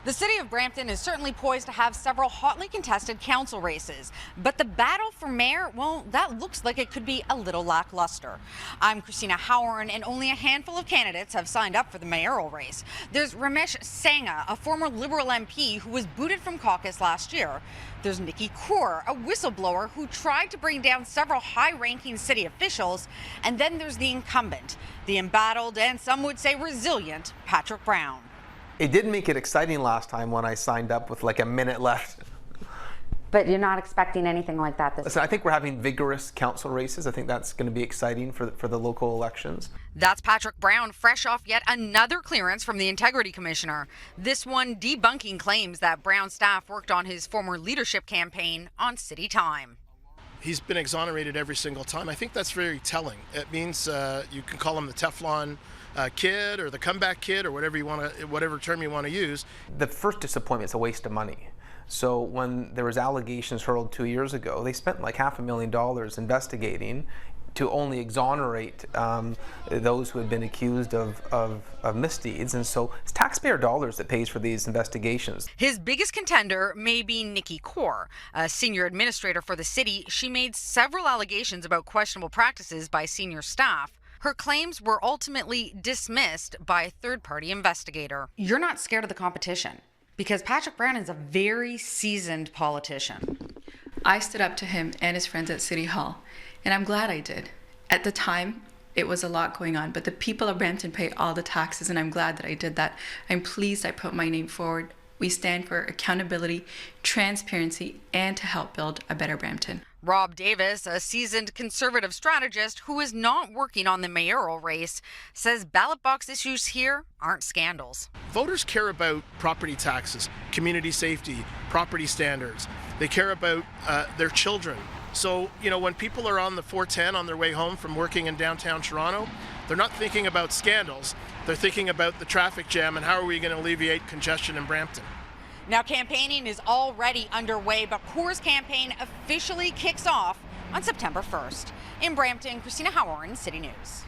The city of Brampton is certainly poised to have several hotly contested council races, but the battle for mayor, well, that looks like it could be a little lackluster. I'm Cristina Howorun, and only a handful of candidates have signed up for the mayoral race. There's Ramesh Sangha, a former Liberal MP who was booted from caucus last year. There's Nikki Kaur, a whistleblower who tried to bring down several high-ranking city officials. And then there's the incumbent, the embattled and some would say resilient Patrick Brown. It did make it exciting last time when I signed up with like a minute left. But you're not expecting anything like that this Listen, I think we're having vigorous council races. I think that's going to be exciting for the local elections. That's Patrick Brown, fresh off yet another clearance from the Integrity Commissioner. This one debunking claims that Brown staff worked on his former leadership campaign on city time. He's been exonerated every single time. I think that's very telling. It means you can call him the Teflon kid or the comeback kid or whatever term you want to use. The first disappointment is a waste of money. So when there was allegations hurled 2 years ago, they spent like $500,000 investigating to only exonerate those who had been accused of misdeeds. And so it's taxpayer dollars that pays for these investigations. His biggest contender may be Nikki Kaur, a senior administrator for the city. She made several allegations about questionable practices by senior staff. Her claims were ultimately dismissed by a third-party investigator. You're not scared of the competition because Patrick Brown is a very seasoned politician. I stood up to him and his friends at City Hall, and I'm glad I did. At the time, it was a lot going on, but the people of Brampton pay all the taxes, and I'm glad that I did that. I'm pleased I put my name forward. We stand for accountability, transparency, and to help build a better Brampton. Rob Davis, a seasoned conservative strategist who is not working on the mayoral race, says ballot box issues here aren't scandals. Voters care about property taxes, community safety, property standards. They care about their children. So, when people are on the 410 on their way home from working in downtown Toronto, they're not thinking about scandals. They're thinking about the traffic jam and how are we going to alleviate congestion in Brampton. Now, campaigning is already underway, but Kaur's campaign officially kicks off on September 1st. In Brampton, Cristina Howorun, City News.